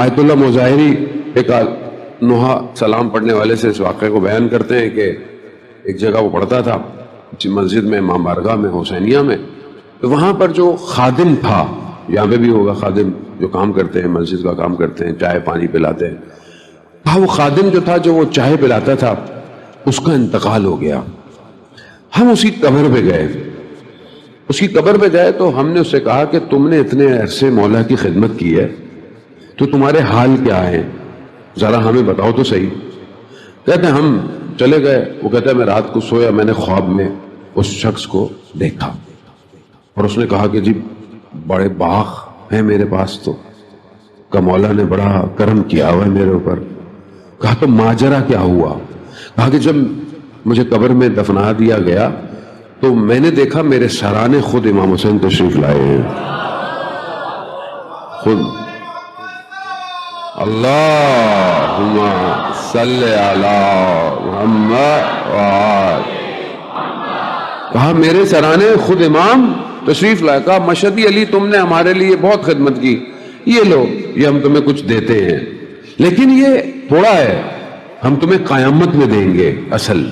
آیت اللہ مظاہری ایک نوحہ سلام پڑھنے والے سے اس واقعے کو بیان کرتے ہیں کہ ایک جگہ وہ پڑھتا تھا مسجد میں، امام بارگاہ میں، حسینیہ میں، تو وہاں پر جو خادم تھا، یہاں پہ بھی ہوگا خادم جو کام کرتے ہیں، مسجد کا کام کرتے ہیں، چائے پانی پلاتے ہیں، وہ خادم جو تھا جو وہ چائے پلاتا تھا اس کا انتقال ہو گیا۔ ہم اسی قبر پہ گئے، اس کی قبر پہ گئے تو ہم نے اس سے کہا کہ تم نے اتنے عرصے مولا کی خدمت کی ہے تو تمہارے حال کیا ہیں، ذرا ہمیں بتاؤ تو صحیح۔ کہتے ہیں ہم چلے گئے، وہ کہتا ہے میں رات کو سویا، میں نے خواب میں اس شخص کو دیکھا اور اس نے کہا کہ جی بڑے باغ ہیں میرے پاس، تو کہ مولا نے بڑا کرم کیا ہوا ہے میرے اوپر۔ کہا تو ماجرا کیا ہوا؟ کہا کہ جب مجھے قبر میں دفنا دیا گیا تو میں نے دیکھا میرے سرانے خود امام حسین تشریف لائے ہیں، خود۔ اللہم صلی علی محمد وآل۔ کہا میرے سرانے خود امام تشریف لائے۔ کہا مشہدی علی تم نے ہمارے لیے بہت خدمت کی، یہ لو یہ ہم تمہیں کچھ دیتے ہیں، لیکن یہ تھوڑا ہے، ہم تمہیں قیامت میں دیں گے، اصل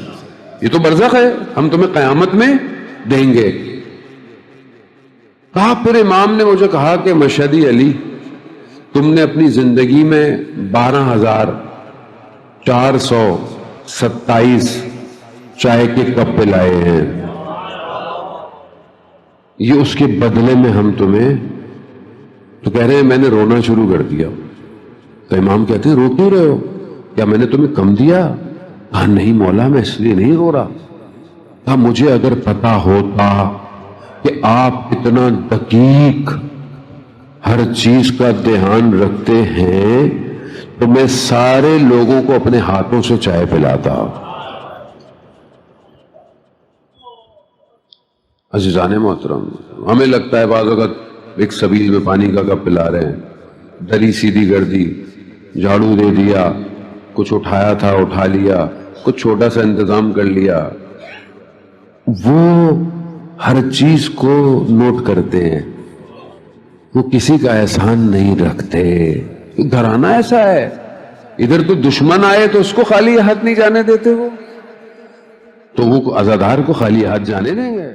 یہ تو برزخ ہے، ہم تمہیں قیامت میں دیں گے۔ کہا پھر امام نے مجھے کہا کہ مشہدی علی تم نے اپنی زندگی میں 12,427 چائے کے کپ پلائے ہیں، یہ اس کے بدلے میں ہم تمہیں، تو کہہ رہے ہیں میں نے رونا شروع کر دیا۔ تو امام کہتے ہیں رو کیوں رہے ہو، کیا میں نے تمہیں کم دیا؟ کہا نہیں مولا میں اس لیے نہیں رو رہا۔ کہا مجھے اگر پتا ہوتا کہ آپ اتنا دقیق ہر چیز کا دھیان رکھتے ہیں تو میں سارے لوگوں کو اپنے ہاتھوں سے چائے پلاتا۔ عزیزان محترم، ہمیں لگتا ہے بعض اوقات ایک سبیل میں پانی کا کپ پلا رہے ہیں، دری سیدھی کر دی، جھاڑو دے دیا، کچھ اٹھایا تھا اٹھا لیا، کچھ چھوٹا سا انتظام کر لیا، وہ ہر چیز کو نوٹ کرتے ہیں، وہ کسی کا احسان نہیں رکھتے۔ گھرانہ ایسا ہے، ادھر تو دشمن آئے تو اس کو خالی ہاتھ نہیں جانے دیتے، وہ تو وہ عزادار کو خالی ہاتھ جانے دیں گے؟